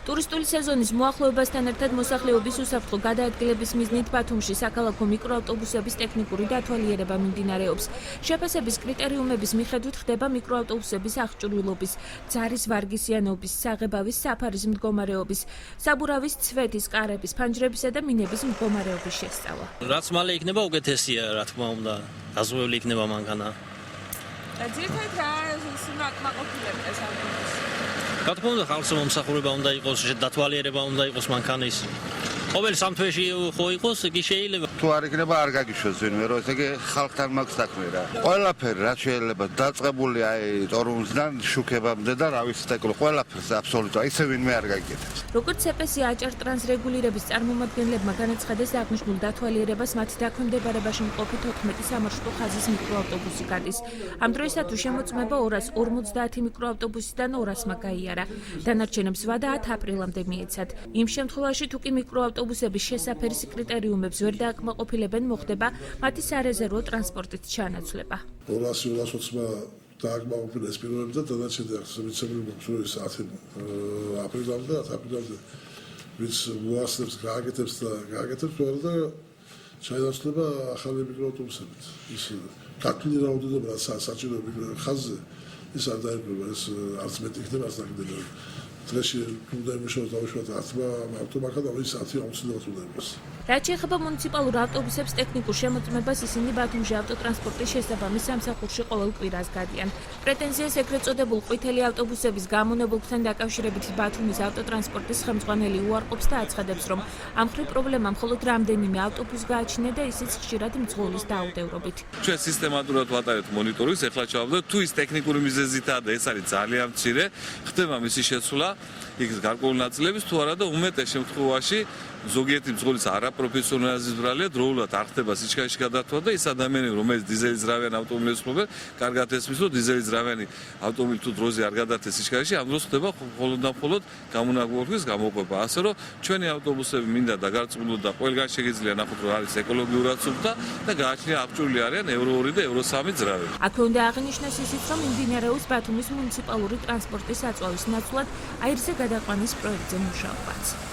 ტურისტული სეზონის მოახლოებასთან ერთად მოსახლეობის უსაფრთხო გადაადგილების მიზნით ბათუმში საქალაქო მიკროავტობუსების ტექნიკური დათვალიერება მიმდინარეობს. შეფასების კრიტერიუმების მიხედვით ხდება მიკროავტობუსების აღჭურვილობის, ძარის ვარგისიანობის, საღებავის საფარის მდგომარეობის, საბურავის ცვეთის, კარების, ფანჯრებისა და მინების მდგომარეობის შესწავლა. რაც მალე იქნება უკეთესია, რა თქმა უნდა, დაზღვეული იქნება მანქანა. ძირითადად რა კმაყოფილებს ეს ავტობუსი? რა თქმა უნდა, ხალხს მომსახურება უნდა იყოს, დათვალიერება უნდა იყოს მანქანის. ყოველ სამ თვეში ხო იყოს, კი შეიძლება. თუ არ იქნება არ გაგიშვას ვინმე, რომ ესე იგი ხალხთან მაქვს საქმე რა. ყველაფერი რაც შეიძლება დაწყებული ტორუმზიდან შუქებამდე და რა ვიცი ტეკლო, ყველაფერს აბსოლუტურად ისე ვინმე არ გაგიკეთებს. როგორც CPS აჭარ ტრანსრეგულირების წარმომადგენლებმა განაცხადეს, აღნიშნულ დათვალიერებას მათ დაქვემდებარებაში მყოფი 14 სამარშრუტო ხაზის მიკროავტობუსი გადის. ამ დროისათვის შემოწმება 250 მიკროავტობუსიდან 200-მა გაიარა. დანარჩენებს ვადა 10 აპრილამდე მიეცათ. იმ შემთხვევაში თუ კი მიკროავტობუსების შესაფერის კრიტერიუმებს ვერ დააკმაყოფილებენ, მოხდება მათი სარეზერვო ტრანსპორტით ჩანაცვლება. 200-220-მა დააკმაყოფილეს პირობებს და დანარჩენი მიცემული მოხსნების 10 აპრილამდე, 10 აპრილამდე ვინც მოასწრებს, გააკეთებს თორე და ჩაინაცვლება ახალი მიკროავტობუსებით. ის ქართული რაოდენობა რაც საჭირო ხაზზე ის არ დაერკვევა, ეს არც მეტი იქნება, არც ნაკლებია. დღეში უნდა იმუშაოს დავუშვათ 10 ავტომანქანა და ის 10 აუცილებლად უნდა იყოს. რაც შეეხება მუნიციპალურ ავტობუსებს ტექნიკურ შემოწმებას, ისინი ბათუმში ავტოტრანსპორტის შესაბამის სამსახურში ყოველ კვირას გადიან. პრეტენზიას ეგრეთ წოდებულ ყვითელი ავტობუსების გამონებულთან დაკავშირებით ბათუმის ავტოტრანსპორტის ხელმძღვანელი უარყოფს და აცხადებს, რომ ამ მხრივ პრობლემა მხოლოდ რამდენიმე ავტობუსს გააჩნია და ისიც ხშირად მძღოლის დაუდევრობით. ჩვენ სისტემატურად ვატარებთ მონიტორინგს, ეხლა ჩავაბდოთ თუ ის ტექნიკური მიზეზითაა და ეს არის ძალიან მცირე, ხდება მისი შეცვლა იქ გარკვეული ნაწილების თუ არა და უმეტეს შემთხვევაში ზოგიერთი მძღოლის არაპროფესიონალიზმის ბრალია დროულად არ ხდება სიჩქარეში გადართვა და ის ადამიანები რომელიც დიზელიზრავიანი ავტომობილებს ფლობენ, კარგად ესმის რომ დიზელიზრავიანი ავტომობილი თუ დროზე არ გადართეს სიჩქარეში, ამ დროს ხდება მხოლოდ და მხოლოდ გამონაგვარების გამოყოფა. ასე რომ ჩვენი ავტობუსები მინდა დაგარწმუნდეთ და ყველგან შეგიძლია ნახოთ რომ არის ეკოლოგიურად სუფთა და გააჩნია აღჭურვილი არიან ევრო 2 და ევრო 3 ძრავები. აქვე უნდა აღინიშნოს ისიც, რომ მიმდინარეობს ბათუმის მუნიციპალური ტრანსპორტის საწვავის ნაცვლად აირზე გადაყვანის პროექტზე მუშაობაც.